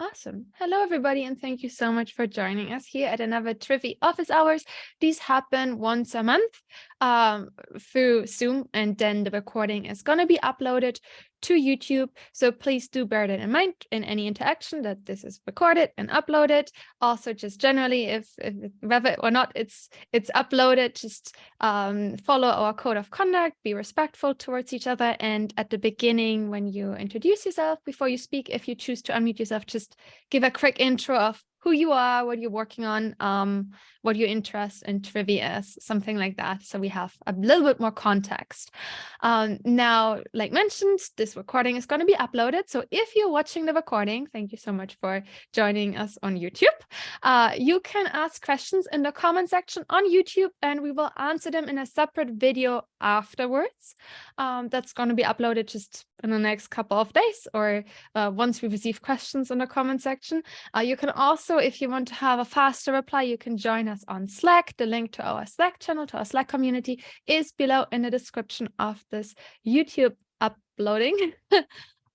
Awesome. Hello, everybody, and thank you so much for joining us here at another Trivy Office Hours. These happen once a month through Zoom, and then the recording is going to be uploaded to YouTube. So please do bear that in mind in any interaction that this is recorded and uploaded. Also, just generally, if whether or not it's uploaded, just follow our code of conduct, be respectful towards each other. And at the beginning, when you introduce yourself, before you speak, if you choose to unmute yourself, just give a quick intro of who you are, what you're working on, what your interest in trivia is, something like that. So we have a little bit more context. Now, like mentioned, this recording is going to be uploaded. So if you're watching the recording, thank you so much for joining us on YouTube. You can ask questions in the comment section on YouTube, and we will answer them in a separate video afterwards. That's going to be uploaded just in the next couple of days, or once we receive questions in the comment section. You can also, if you want to have a faster reply, you can join us on Slack. The link to our Slack channel, to our Slack community, is below in the description of this YouTube uploading.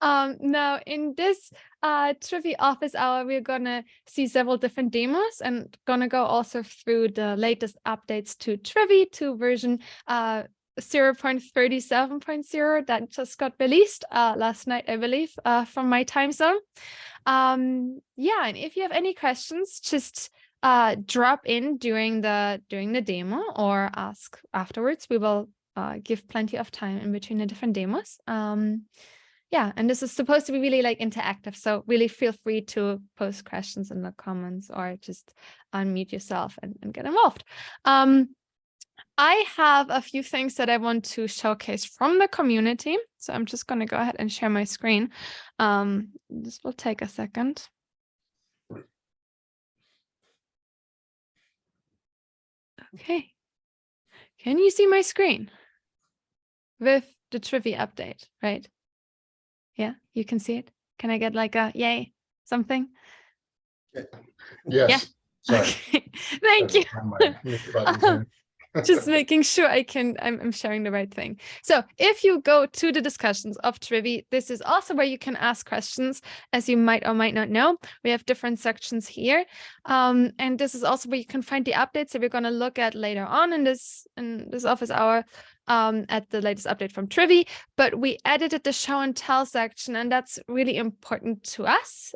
Now, in this Trivy Office Hour, we're going to see several different demos and going to go also through the latest updates to Trivy, to version 0.37.0 that just got released last night, I believe, from my time zone. Yeah, and if you have any questions, just drop in during the demo or ask afterwards. We will give plenty of time in between the different demos. Yeah, and this is supposed to be really like interactive, so really feel free to post questions in the comments or just unmute yourself and get involved. I have a few things that I want to showcase from the community. So I'm just going to go ahead and share my screen. This will take a second. Okay. Can you see my screen with the Trivy update, right? Yeah, you can see it. Can I get like a yay, something? Yes. Yeah. Okay. Thank you. Just making sure I'm sharing the right thing. So if you go to the discussions of Trivy, this is also where you can ask questions, as you might or might not know. We have different sections here. And this is also where you can find the updates that we're going to look at later on in this office hour, at the latest update from Trivy. But we edited the show and tell section, and that's really important to us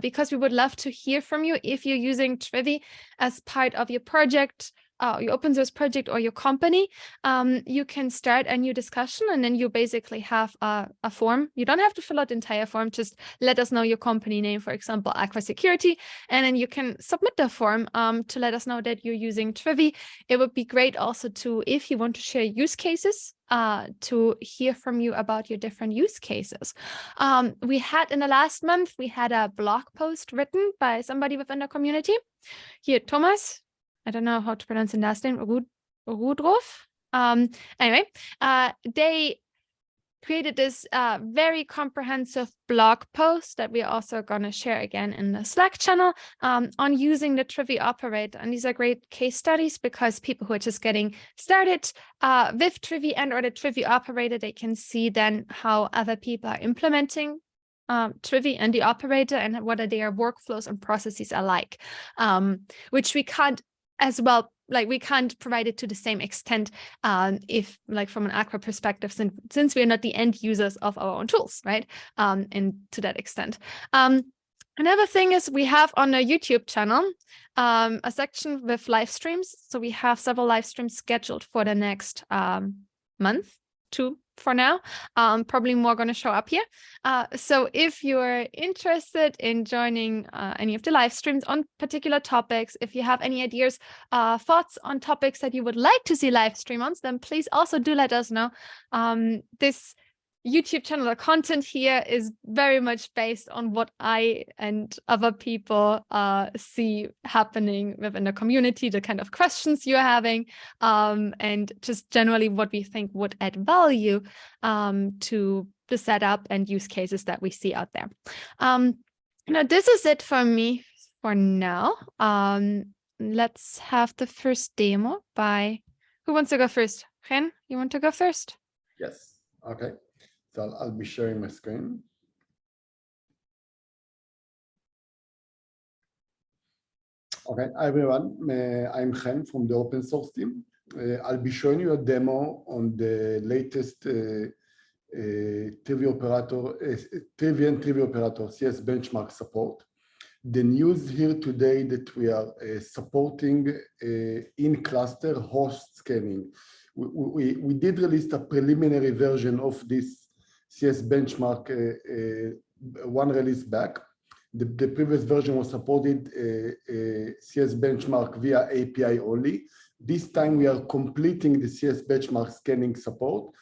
because we would love to hear from you if you're using Trivy as part of your project, your open source project, or your company. You can start a new discussion, and then you basically have a form. You don't have to fill out the entire form. Just let us know your company name, for example, Aqua Security, and then you can submit the form to let us know that you're using Trivy. It would be great also to, if you want to share use cases, to hear from you about your different use cases. We had in the last month, we had a blog post written by somebody within the community. Here, Thomas, I don't know how to pronounce the last name, Rudroff. Anyway, they created this very comprehensive blog post that we're also going to share again in the Slack channel on using the Trivy operator. And these are great case studies because people who are just getting started with Trivy and or the Trivy operator, they can see then how other people are implementing Trivy and the operator and what their workflows and processes are like, which we can't as well, like we can't provide it to the same extent if like from an Aqua perspective, since we're not the end users of our own tools, right? And to that extent. Another thing is we have on the YouTube channel a section with live streams. So we have several live streams scheduled for the next month, 2 for now. Probably more going to show up here. So if you're interested in joining any of the live streams on particular topics, if you have any ideas, thoughts on topics that you would like to see live stream on, then please also do let us know. This YouTube channel, the content here is very much based on what I and other people see happening within the community, the kind of questions you're having, and just generally what we think would add value to the setup and use cases that we see out there. Now, this is it for me for now. Let's have the first demo by, who wants to go first? Ren, you want to go first? Yes. Okay. So I'll be sharing my screen. Okay, hi everyone. I'm Chen from the open source team. I'll be showing you a demo on the latest Trivy and Trivy operator CS benchmark support. The news here today that we are supporting in-cluster host scanning. We did release a preliminary version of this CS benchmark one release back. The previous version was supported CS benchmark via API only. This time we are completing the CS benchmark scanning support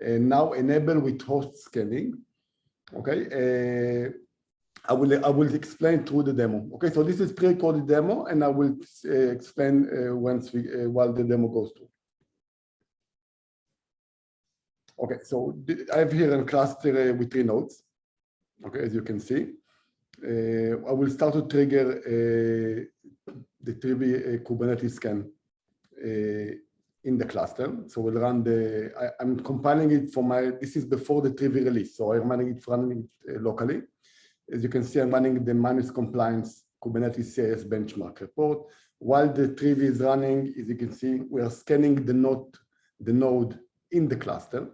and now enable with host scanning. Okay, I will explain through the demo. Okay, so this is pre-recorded demo, and I will explain while the demo goes through. Okay, so I have here a cluster with 3 nodes. Okay, as you can see. I will start to trigger the Trivy Kubernetes scan in the cluster. So we'll run I'm compiling it for this is before the Trivy release. So I'm running it locally. As you can see, I'm running the minus compliance Kubernetes CS benchmark report. While the Trivy is running, as you can see, we are scanning the node in the cluster.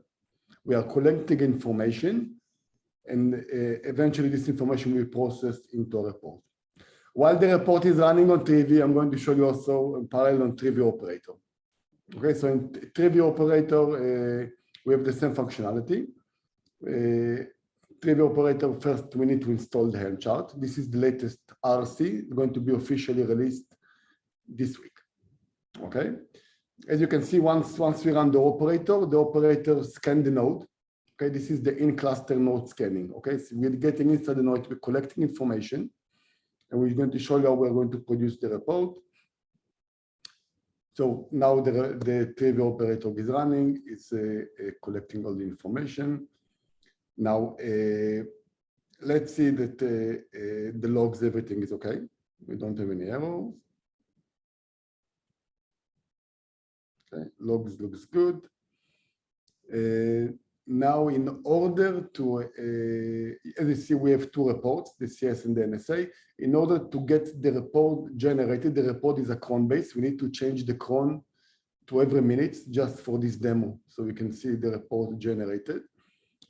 We are collecting information, and eventually this information will be processed into a report. While the report is running on Trivy, I'm going to show you also in parallel on Trivy operator. Okay, so in Trivy operator, we have the same functionality. Trivy operator, first we need to install the Helm chart. This is the latest RC, going to be officially released this week. Okay, as you can see, once we run the operator scans the node. Okay, this is the in-cluster node scanning. Okay, so we're getting inside the node, we're collecting information, and we're going to show you how we're going to produce the report. So now the Trivy operator is running, it's collecting all the information. Now, let's see that the logs, everything is okay. We don't have any errors. Okay, logs looks good. Now, in order to, as you see, we have 2 reports, the CS and the NSA. In order to get the report generated, the report is a cron base. We need to change the cron to every minute just for this demo, so we can see the report generated.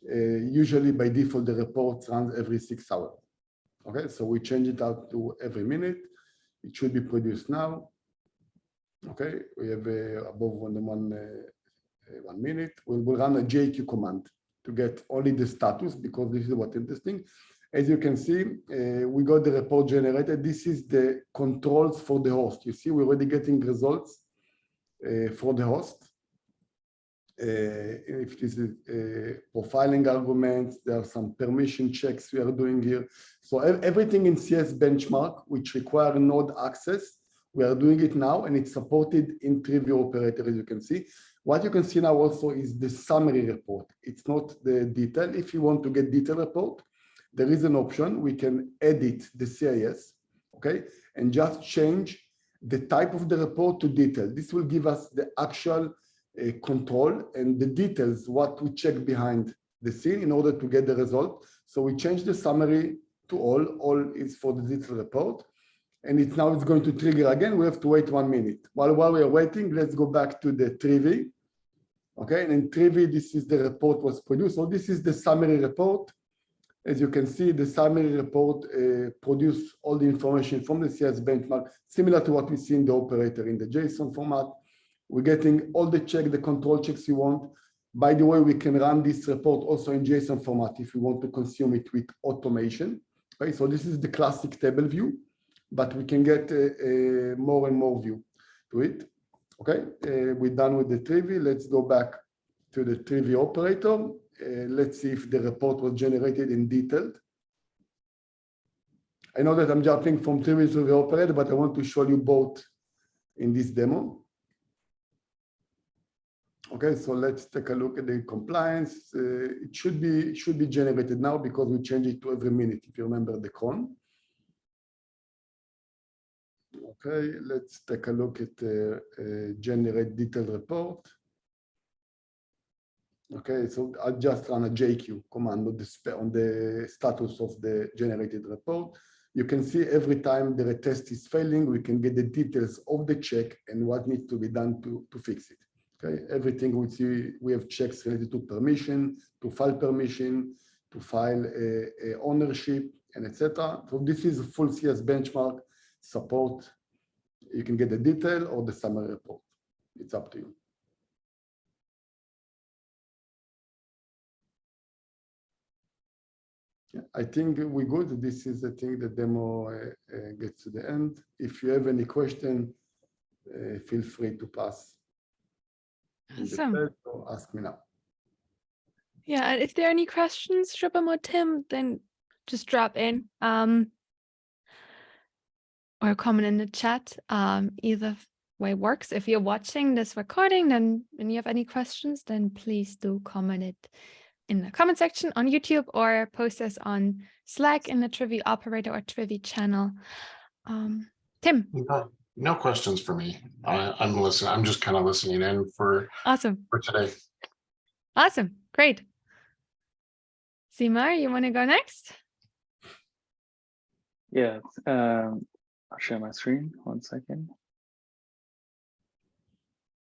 Usually, by default, the report runs every 6 hours. Okay, so we change it out to every minute. It should be produced now. Okay, we have above 1 minute. We will run a JQ command to get only the status, because this is what's interesting. As you can see, we got the report generated. This is the controls for the host. You see, we're already getting results for the host. If this is profiling arguments, there are some permission checks we are doing here. So everything in CS benchmark, which require node access, we are doing it now, and it's supported in Trivy operator, as you can see. What you can see now also is the summary report. It's not the detail. If you want to get detailed report, there is an option. We can edit the CIS, okay, and just change the type of the report to detail. This will give us the actual control and the details, what we check behind the scene in order to get the result. So we change the summary to all is for the detailed report. And it's going to trigger again. We have to wait 1 minute. While we are waiting, let's go back to the Trivy. Okay, and in Trivy, this is the report was produced. So this is the summary report. As you can see, the summary report produced all the information from the CS benchmark, similar to what we see in the operator in the JSON format. We're getting all the control checks you want. By the way, we can run this report also in JSON format if we want to consume it with automation. Okay, so this is the classic table view, but we can get more and more view to it. Okay, we're done with the Trivy. Let's go back to the Trivy operator. Let's see if the report was generated in detail. I know that I'm jumping from Trivy to the operator, but I want to show you both in this demo. Okay, so let's take a look at the compliance. It should be generated now because we change it to every minute, if you remember the cron. Okay, let's take a look at generate detailed report. Okay, so I'll just run a JQ command on the status of the generated report. you can see every time the test is failing, we can get the details of the check and what needs to be done to fix it. Okay, everything we see, we have checks related to permission, to file permission, to file ownership, and etc. So this is a full CS benchmark support. You can get the detail or the summary report. It's up to you. Yeah, I think we're good. This is, I think, the demo gets to the end. If you have any question, feel free to pass. Awesome. Or ask me now. Yeah, and if there are any questions, Shubham or Tim, then just drop in or comment in the chat. Either way works. If you're watching this recording, then when you have any questions, then please do comment it in the comment section on YouTube or post us on Slack in the Trivy operator or Trivy channel. Tim. No questions for me. I'm listening. I'm just kind of listening in for today. Awesome. Great. Simar, you want to go next? Yeah, I'll share my screen. 1 second.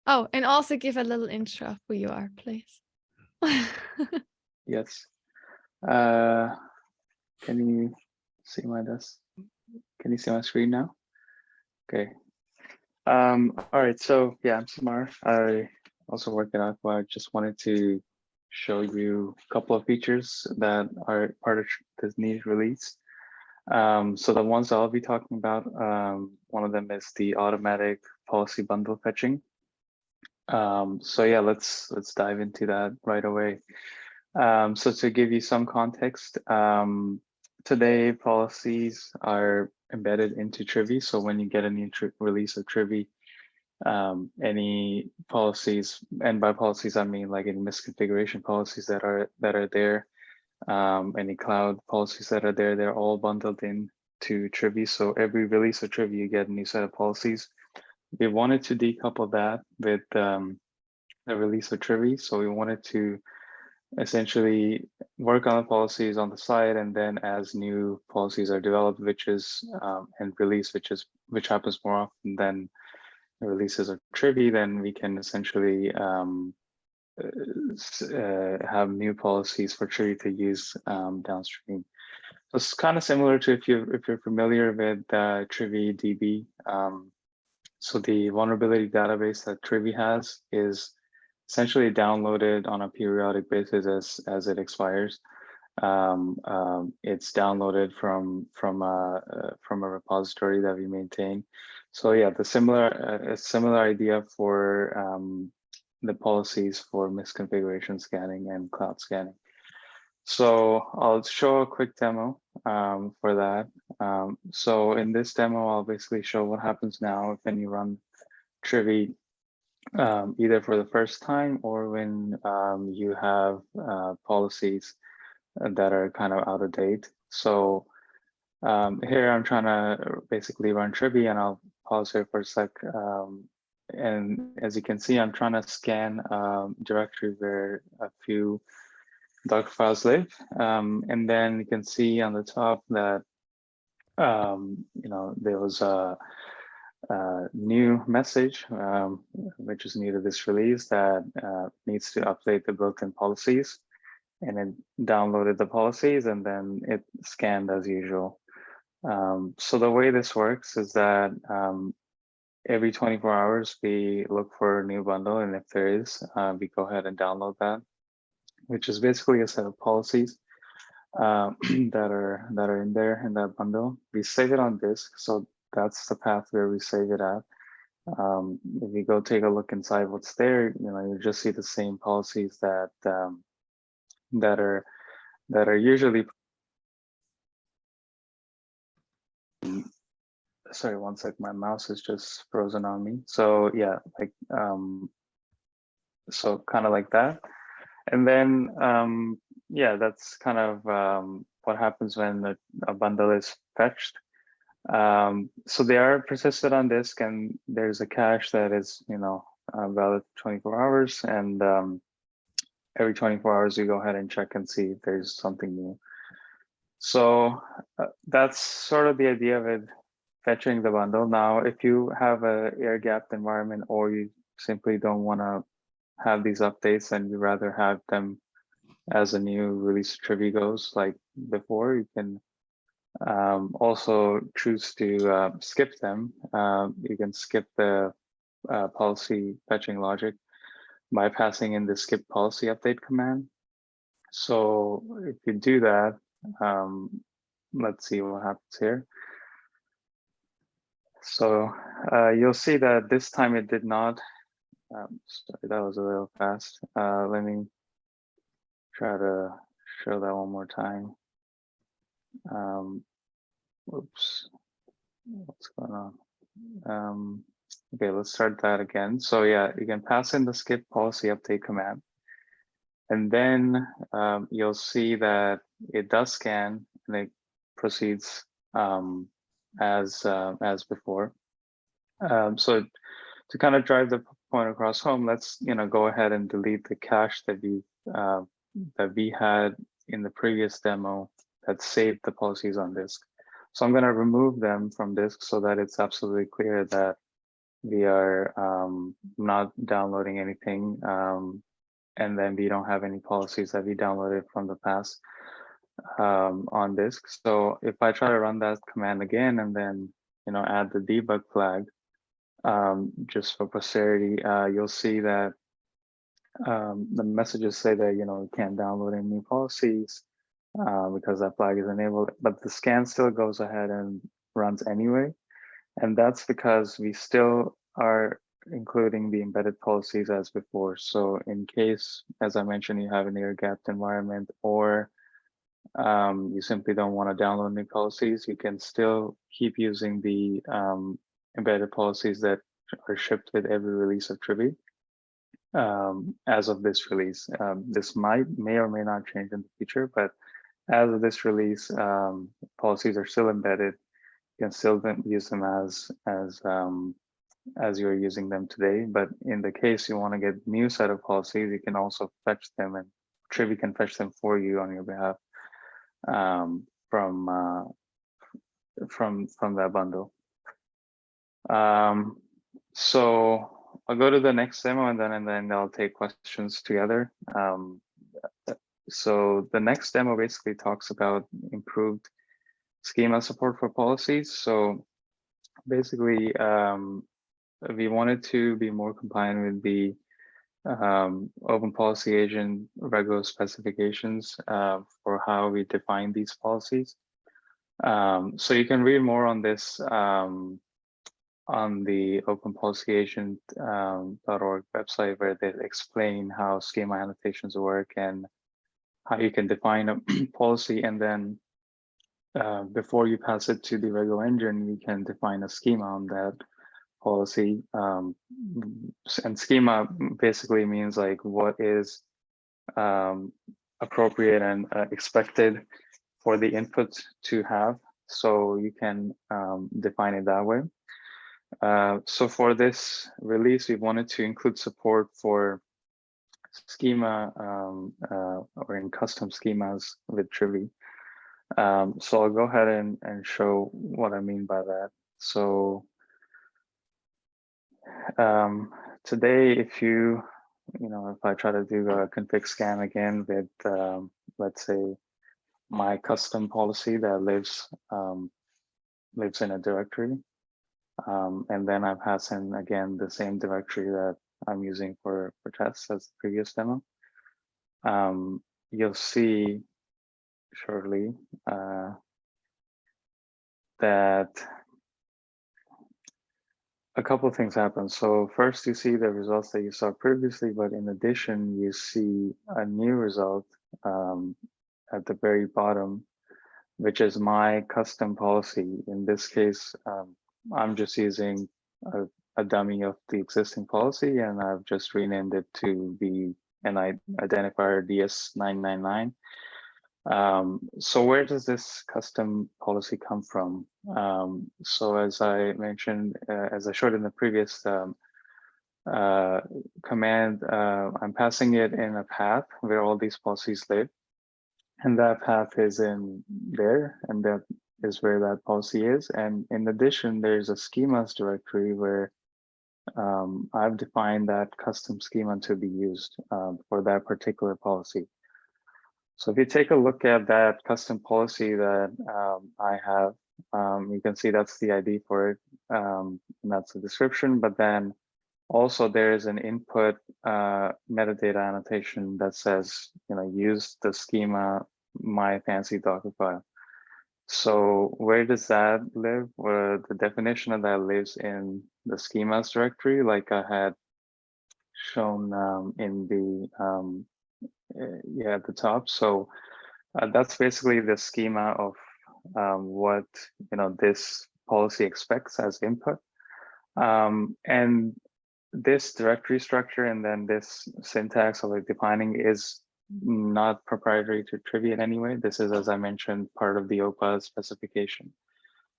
Oh, and also give a little intro of who you are, please. Yes. Can you see my desk? Can you see my screen now? Okay. All right. So yeah, I'm Samar. I also work at Aqua. I just wanted to show you a couple of features that are part of this new release. So the ones I'll be talking about, one of them is the automatic policy bundle fetching. So yeah, let's dive into that right away. So to give you some context, today policies are embedded into Trivy. So when you get a new release of Trivy, any policies, and by policies I mean like any misconfiguration policies that are there, any cloud policies that are there, they're all bundled in to Trivy. So every release of Trivy, you get a new set of policies. We wanted to decouple that with the release of Trivy. So we wanted to essentially work on the policies on the side, and then as new policies are developed, and release, which happens more often than the releases of Trivy, then we can essentially have new policies for Trivy to use downstream. So it's kind of similar to if you're familiar with Trivy DB. So the vulnerability database that Trivy has is essentially downloaded on a periodic basis as it expires. It's downloaded from a repository that we maintain. So yeah, a similar idea for the policies for misconfiguration scanning and cloud scanning. So I'll show a quick demo for that. So in this demo, I'll basically show what happens now when you run Trivy, either for the first time or when you have policies that are kind of out of date. So here I'm trying to basically run Trivy, and I'll pause here for a sec. And as you can see, I'm trying to scan directory where a few Docker files live. And then you can see on the top that there was a new message, which is new to this release, that needs to update the built-in policies. And it downloaded the policies, and then it scanned as usual. So the way this works is that every 24 hours, we look for a new bundle, and if there is, we go ahead and download that, which is basically a set of policies that are in there in that bundle. We save it on disk, so that's the path where we save it at. If you go take a look inside what's there, you just see the same policies that are usually. Sorry, 1 sec. My mouse is just frozen on me. So yeah, so kind of like that. And then yeah, that's kind of what happens when a bundle is fetched. So they are persisted on disk, and there's a cache that is valid 24 hours, and every 24 hours you go ahead and check and see if there's something new. So That's sort of the idea of it, fetching the bundle. Now, if you have a air-gapped environment, or you simply don't want to have these updates and you rather have them as a new release of Trivy goes like before, you can also choose to skip them. You can skip the policy fetching logic by passing in the skip policy update command. So if you do that, let's see what happens here. So you'll see that this time it did not. Sorry, that was a little fast. Let me try to show that one more time. Oops, what's going on? Okay, let's start that again. So yeah, you can pass in the skip policy update command. And then you'll see that it does scan and it proceeds as before. So to kind of drive the point across home, let's go ahead and delete the cache that we had in the previous demo that saved the policies on disk. So I'm going to remove them from disk so that it's absolutely clear that we are not downloading anything, and then we don't have any policies that we downloaded from the past on disk. So if I try to run that command again and then add the debug flag, just for posterity, you'll see that the messages say that you can't download any new policies because that flag is enabled, but the scan still goes ahead and runs anyway. And that's because we still are including the embedded policies as before. So in case, as I mentioned, you have an air-gapped environment, or you simply don't want to download new policies, you can still keep using the embedded policies that are shipped with every release of Trivy. As of this release, this may or may not change in the future, but as of this release, policies are still embedded. You can still use them as you're using them today. But in the case you want to get new set of policies, you can also fetch them, and Trivy can fetch them for you on your behalf from that bundle. So I'll go to the next demo, and then I'll take questions together. So the next demo basically talks about improved schema support for policies. So basically, we wanted to be more compliant with the Open Policy Agent regular specifications for how we define these policies. So you can read more on this on the openpolicyagent.org website, where they explain how schema annotations work and how you can define a policy, and then before you pass it to the regular engine, you can define a schema on that policy. And schema basically means like what is appropriate and expected for the input to have. So you can define it that way. So for this release, we wanted to include support for schema or in custom schemas with Trivy. So I'll go ahead and show what I mean by that. So today, if if I try to do a config scan again with, let's say, my custom policy that lives in a directory, and then I pass in again the same directory that I'm using for tests as the previous demo, you'll see shortly that a couple of things happen. So first, you see the results that you saw previously, but in addition, you see a new result at the very bottom, which is my custom policy. In this case, I'm just using a dummy of the existing policy, and I've just renamed it to be an identifier DS999. So where does this custom policy come from? So as I mentioned, as I showed in the previous command, I'm passing it in a path where all these policies live. And that path is in there, and that is where that policy is. And in addition, there's a schemas directory where I've defined that custom schema to be used for that particular policy. So if you take a look at that custom policy that I have, you can see that's the ID for it, and that's the description. But then also there is an input metadata annotation that says, use the schema my fancy Docker file. So where does that live? Well, the definition of that lives in the schemas directory, like I had shown in the at the top. So that's basically the schema of what this policy expects as input, and this directory structure and then this syntax of like defining is not proprietary to Trivy in any way. This is, as I mentioned, part of the OPA specification.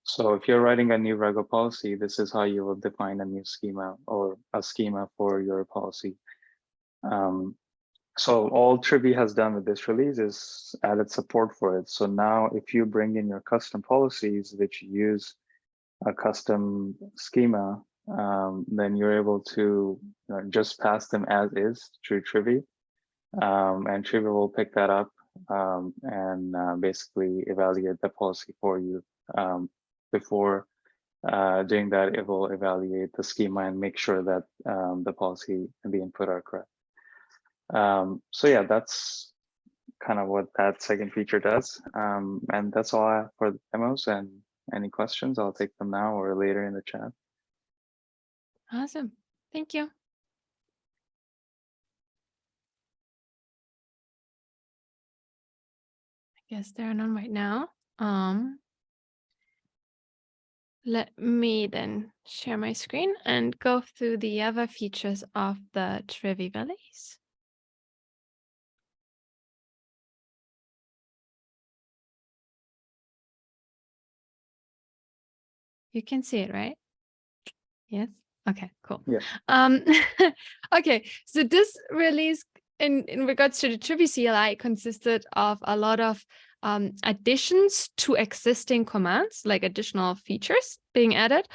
So if you're writing a new Rego policy, this is how you will define a new schema or a schema for your policy. So all Trivy has done with this release is added support for it. So now if you bring in your custom policies which use a custom schema, then you're able to just pass them as is through Trivy. And Trivy will pick that up and basically evaluate the policy for you. Before doing that, it will evaluate the schema and make sure that the policy and the input are correct. So yeah, that's kind of what that second feature does. And that's all I have for the demos. And any questions, I'll take them now or later in the chat. Awesome. Thank you. I guess there are none right now. Let me then share my screen and go through the other features of the Trivy release. You can see it, right? Yes. Okay, cool. Yeah. Okay, so this release in regards to the Trivy CLI consisted of a lot of additions to existing commands, like additional features being added.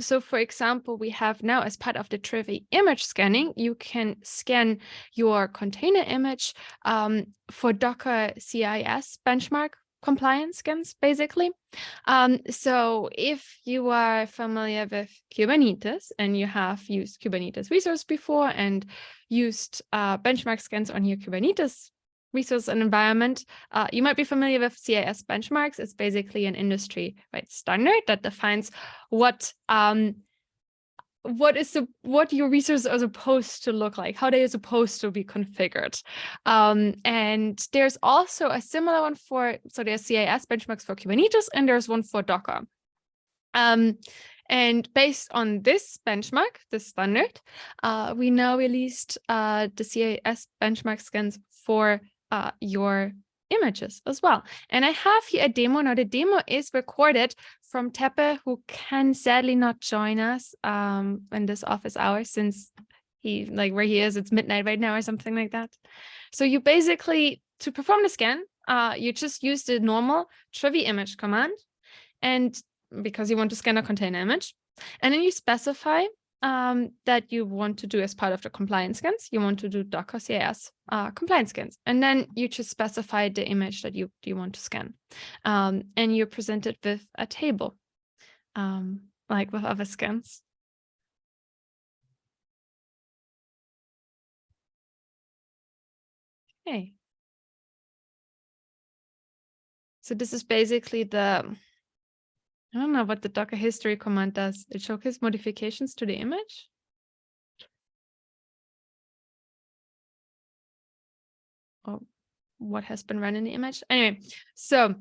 So for example, we have now as part of the Trivy image scanning, you can scan your container image for Docker CIS benchmark compliance scans, basically. So if you are familiar with Kubernetes and you have used Kubernetes resource before and used benchmark scans on your Kubernetes resource and environment, you might be familiar with CIS benchmarks. It's basically an industry-wide standard that defines what your resources are supposed to look like, how they are supposed to be configured. And there's also a similar one so there's CIS benchmarks for Kubernetes and there's one for Docker. And based on this benchmark, this standard, we now released the CIS benchmark scans for your images as well. And I have here a demo. Now the demo is recorded from Tepe, who can sadly not join us in this office hour since where he is, it's midnight right now or something like that. So you basically, to perform the scan, you just use the normal Trivy image command, and because you want to scan a container image, and then you specify that you want to do as part of the compliance scans, you want to do Docker CIS compliance scans. And then you just specify the image that you want to scan. And you're presented with a table, like with other scans. Okay. So this is basically I don't know what the Docker history command does. It showcases modifications to the image. Or what has been run in the image. Anyway, so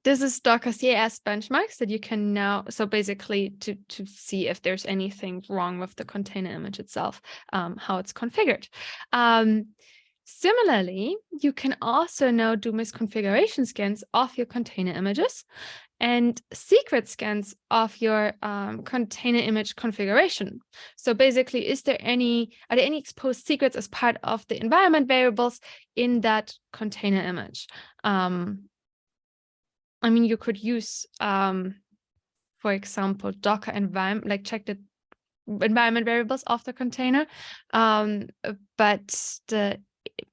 this is Docker CIS benchmarks that you can now, so basically to see if there's anything wrong with the container image itself, how it's configured. Similarly, you can also now do misconfiguration scans of your container images and secret scans of your container image configuration. So basically, are there any exposed secrets as part of the environment variables in that container image? I mean, you could use, for example, Docker environment, like check the environment variables of the container, but the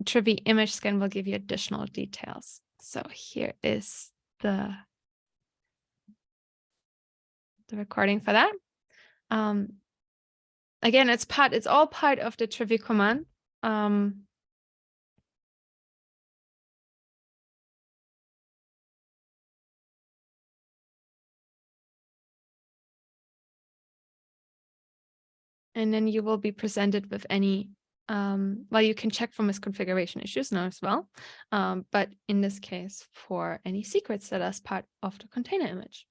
Trivy image scan will give you additional details. So here is the recording for that. Again, it's all part of the Trivy command. And then you will be presented with any, well, you can check for misconfiguration issues now as well. But in this case, for any secrets that are part of the container image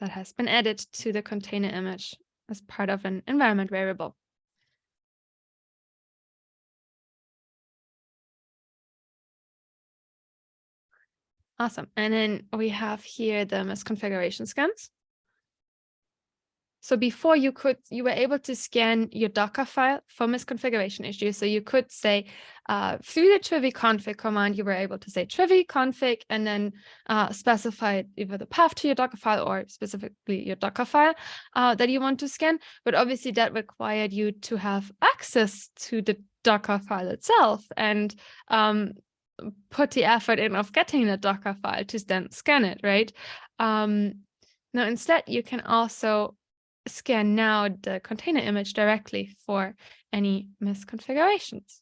that has been added to the container image as part of an environment variable. Awesome. And then we have here the misconfiguration scans. So before you were able to scan your Docker file for misconfiguration issues. So you could say through the Trivy config command, you were able to say Trivy config and then specify either the path to your Docker file or specifically your Docker file that you want to scan. But obviously that required you to have access to the Docker file itself and put the effort in of getting the Docker file to then scan it, right? Now, instead, you can also scan now the container image directly for any misconfigurations.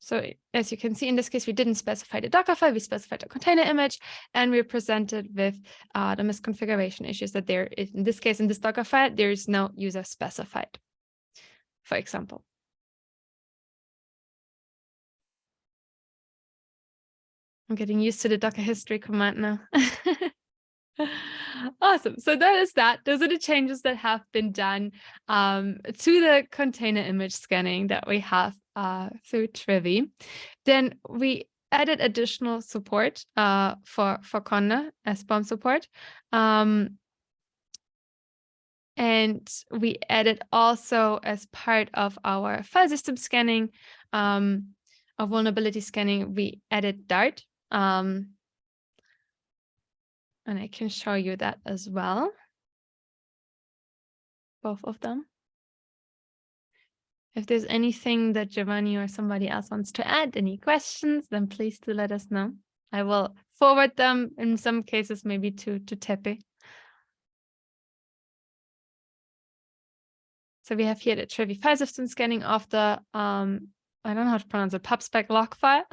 So as you can see, in this case, we didn't specify the Docker file, we specified the container image, and we're presented with the misconfiguration issues that there is. In this case, in this Docker file, there is no user specified, for example. I'm getting used to the Docker history command now. Awesome. So that is that. Those are the changes that have been done to the container image scanning that we have through Trivy. Then we added additional support for Conda SBOM support. And we added also as part of our file system scanning, of vulnerability scanning, we added Dart. And I can show you that as well. Both of them. If there's anything that Giovanni or somebody else wants to add, any questions, then please do let us know. I will forward them in some cases, maybe to Tepe. So we have here the Trivy file system scanning of the, I don't know how to pronounce it, pubspec log file.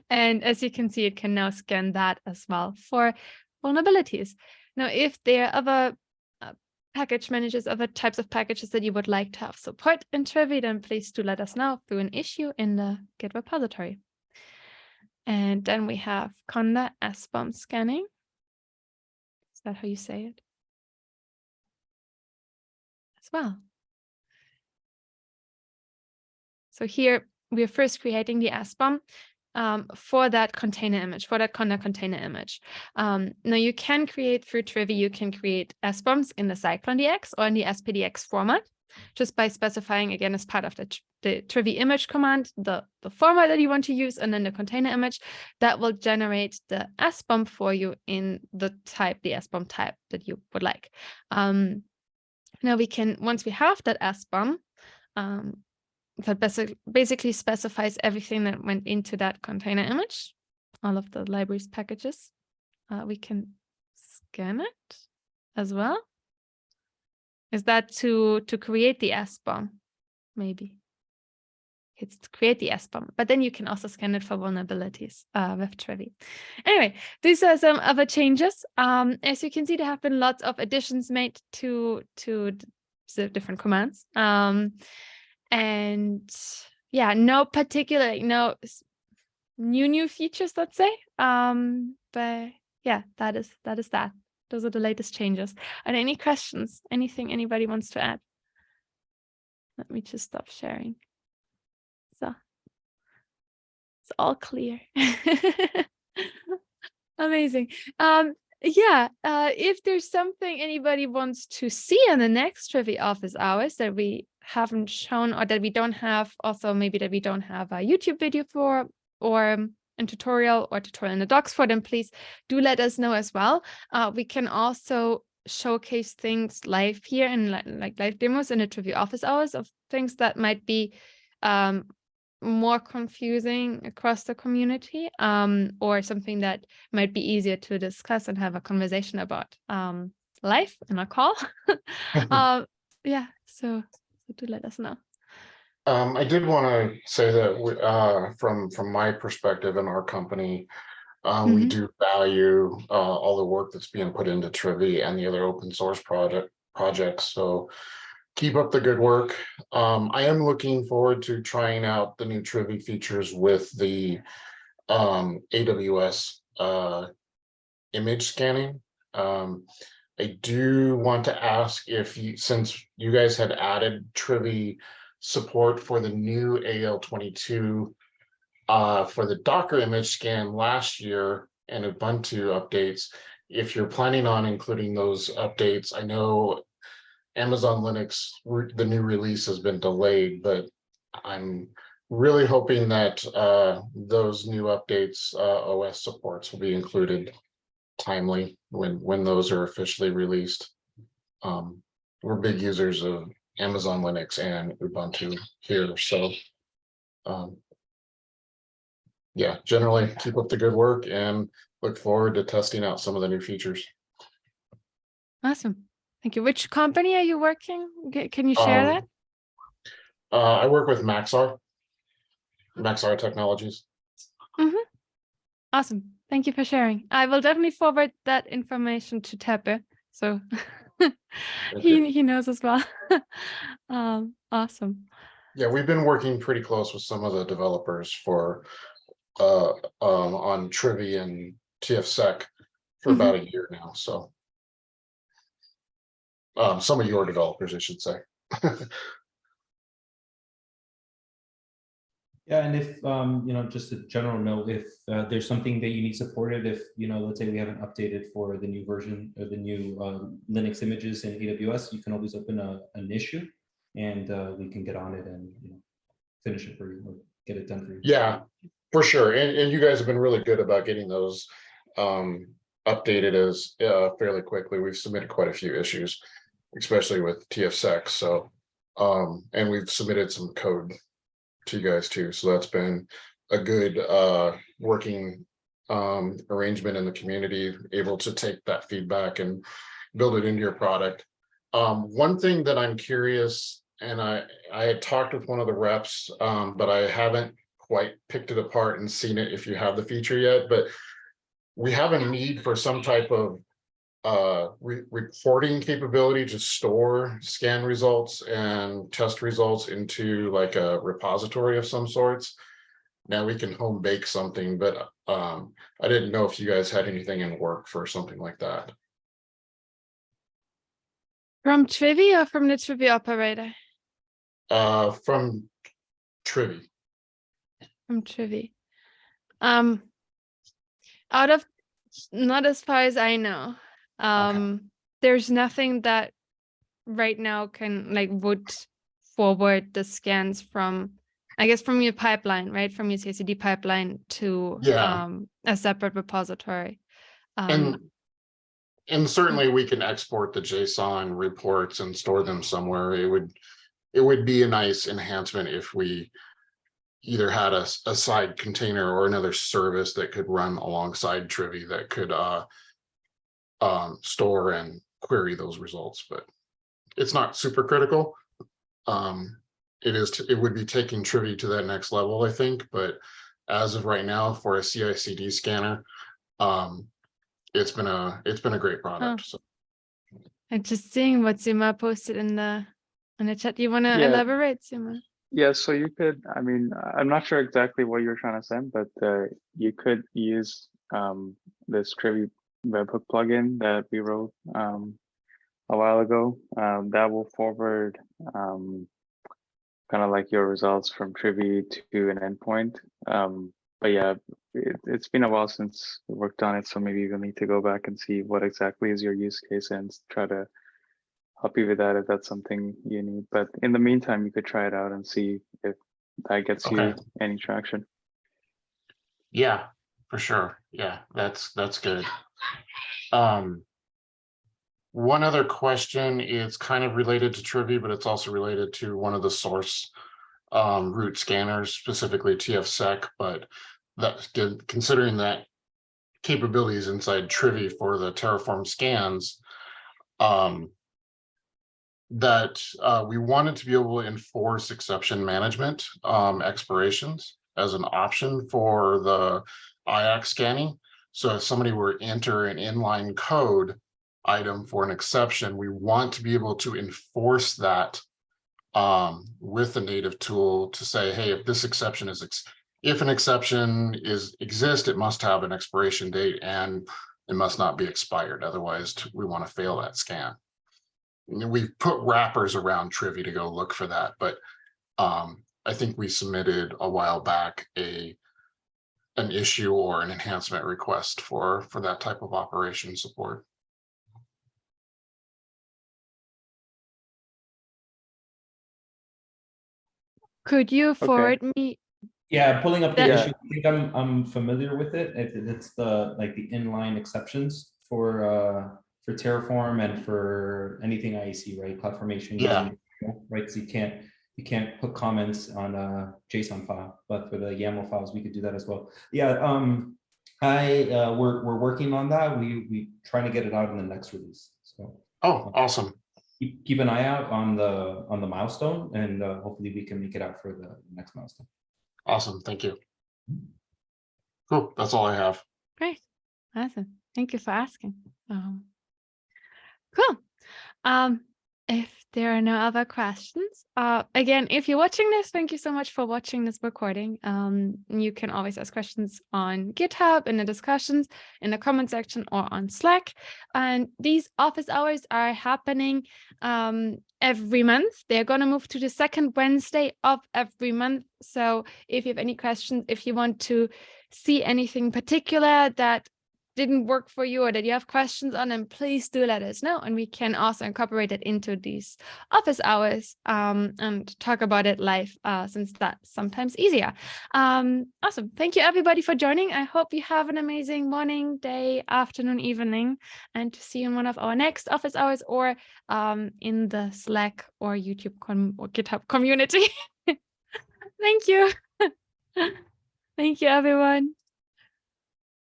And as you can see, it can now scan that as well for vulnerabilities. Now, if there are other package managers, other types of packages that you would like to have support in Trivy, then please do let us know through an issue in the Git repository. And then we have Conda SBOM scanning. Is that how you say it? As well. So here we are first creating the SBOM for that container image, for that Conda container image. Now you can create through Trivy, you can create SBOMs in the CycloneDX or in the SPDX format, just by specifying, again, as part of the Trivy image command, the format that you want to use, and then the container image that will generate the SBOM for you in the type, the SBOM type that you would like. Now we can, once we have that SBOM, that basically specifies everything that went into that container image, all of the libraries packages. We can scan it as well. Is that to create the SBOM? Maybe. It's to create the SBOM, but then you can also scan it for vulnerabilities with Trivy. Anyway, these are some other changes. As you can see, there have been lots of additions made to the different commands. And yeah, no particular, no new features, let's say. But yeah, that is that. Those are the latest changes. Are there any questions? Anything anybody wants to add? Let me just stop sharing. So it's all clear. Amazing. Yeah, if there's something anybody wants to see on the next Trivy Office Hours that we haven't shown, or that we don't have, also maybe that we don't have a YouTube video for, or a tutorial in the docs for, then please do let us know as well. We can also showcase things live here and like live demos in the Trivy Office Hours of things that might be more confusing across the community, or something that might be easier to discuss and have a conversation about live in a call. Yeah, so do let us know. I did want to say that from my perspective in our company, we do value all the work that's being put into Trivy and the other open source projects. So keep up the good work. I am looking forward to trying out the new Trivy features with the AWS image scanning. I do want to ask if since you guys had added Trivy support for the new AL22 for the Docker image scan last year and Ubuntu updates, if you're planning on including those updates. I know Amazon Linux, the new release has been delayed, but I'm really hoping that those new updates, OS supports, will be included timely when those are officially released. We're big users of Amazon Linux and Ubuntu here, so yeah, generally keep up the good work and look forward to testing out some of the new features. Awesome. Thank you. Which company are you working? Can you share that? I work with Maxar Technologies. Awesome. Thank you for sharing. I will definitely forward that information to Tepe, so he knows as well. Awesome. Yeah, we've been working pretty close with some of the developers for on Trivy and TFSec for about a year now. So some of your developers, I should say. Yeah, and if just a general note, if there's something that you need supported, if let's say we haven't updated for the new version or the new Linux images in AWS, you can always open an issue, and we can get on it and finish it for you or get it done for you. Yeah, for sure. And you guys have been really good about getting those updated as fairly quickly. We've submitted quite a few issues, especially with TFSec. So and we've submitted some code to you guys too, so that's been a good working arrangement in the community, able to take that feedback and build it into your product. One thing that I'm curious, and I had talked with one of the reps, but I haven't quite picked it apart and seen it if you have the feature yet, but we have a need for some type of reporting capability to store scan results and test results into like a repository of some sorts. Now we can home bake something, but I didn't know if you guys had anything in work for something like that. From Trivy or from the Trivy operator? From Trivy. From Trivy. Out of, not as far as I know. There's nothing that right now can would forward the scans from, I guess, from your pipeline, right? From your CI/CD pipeline to a separate repository. And certainly we can export the JSON reports and store them somewhere. It would be a nice enhancement if we either had a side container or another service that could run alongside Trivy that could store and query those results, but it's not super critical. It would be taking Trivy to that next level, I think, but as of right now, for a CI/CD scanner, it's been a great product. So I'm just seeing what Zuma posted in the chat. Do you want to elaborate, Zuma? Yeah, so you could, I mean, I'm not sure exactly what you're trying to send, but you could use this Trivy webhook plugin that we wrote a while ago. That will forward kind of like your results from Trivy to an endpoint. But yeah, it's been a while since we worked on it, so maybe you'll need to go back and see what exactly is your use case and try to help you with that if that's something you need. But in the meantime, you could try it out and see if that gets you Okay. any traction. Yeah, for sure. Yeah, that's good. One other question is kind of related to Trivy, but it's also related to one of the source root scanners, specifically TFSec, but that considering that capabilities inside Trivy for the Terraform scans, that we wanted to be able to enforce exception management expirations as an option for the IAC scanning. So if somebody were to enter an inline code item for an exception, we want to be able to enforce that with the native tool to say, hey, if this exception is, if an exception exists, it must have an expiration date and it must not be expired. Otherwise, we want to fail that scan. We've put wrappers around Trivy to go look for that, but I think we submitted a while back an issue or an enhancement request for that type of operation support. Could you forward me? Yeah, pulling up the That- issue. I think I'm familiar with it. It's the inline exceptions for Terraform and for anything IAC, right? CloudFormation. Yeah. Right. So you can't put comments on a JSON file, but for the YAML files, we could do that as well. Yeah. We're working on that. We trying to get it out in the next release. So. Oh, awesome. Keep an eye out on the milestone, and hopefully we can make it out for the next milestone. Awesome. Thank you. Cool. That's all I have. Great. Awesome. Thank you for asking. Cool. If there are no other questions, again, if you're watching this, thank you so much for watching this recording. You can always ask questions on GitHub, in the discussions, in the comment section, or on Slack. And these office hours are happening every month. They're going to move to the second Wednesday of every month. So if you have any questions, if you want to see anything particular that didn't work for you or that you have questions on them, please do let us know, and we can also incorporate it into these office hours and talk about it live, since that's sometimes easier. Awesome. Thank you everybody for joining. I hope you have an amazing morning, day, afternoon, evening, and to see you in one of our next office hours or in the Slack or YouTube or GitHub community. Thank you. Thank you, everyone.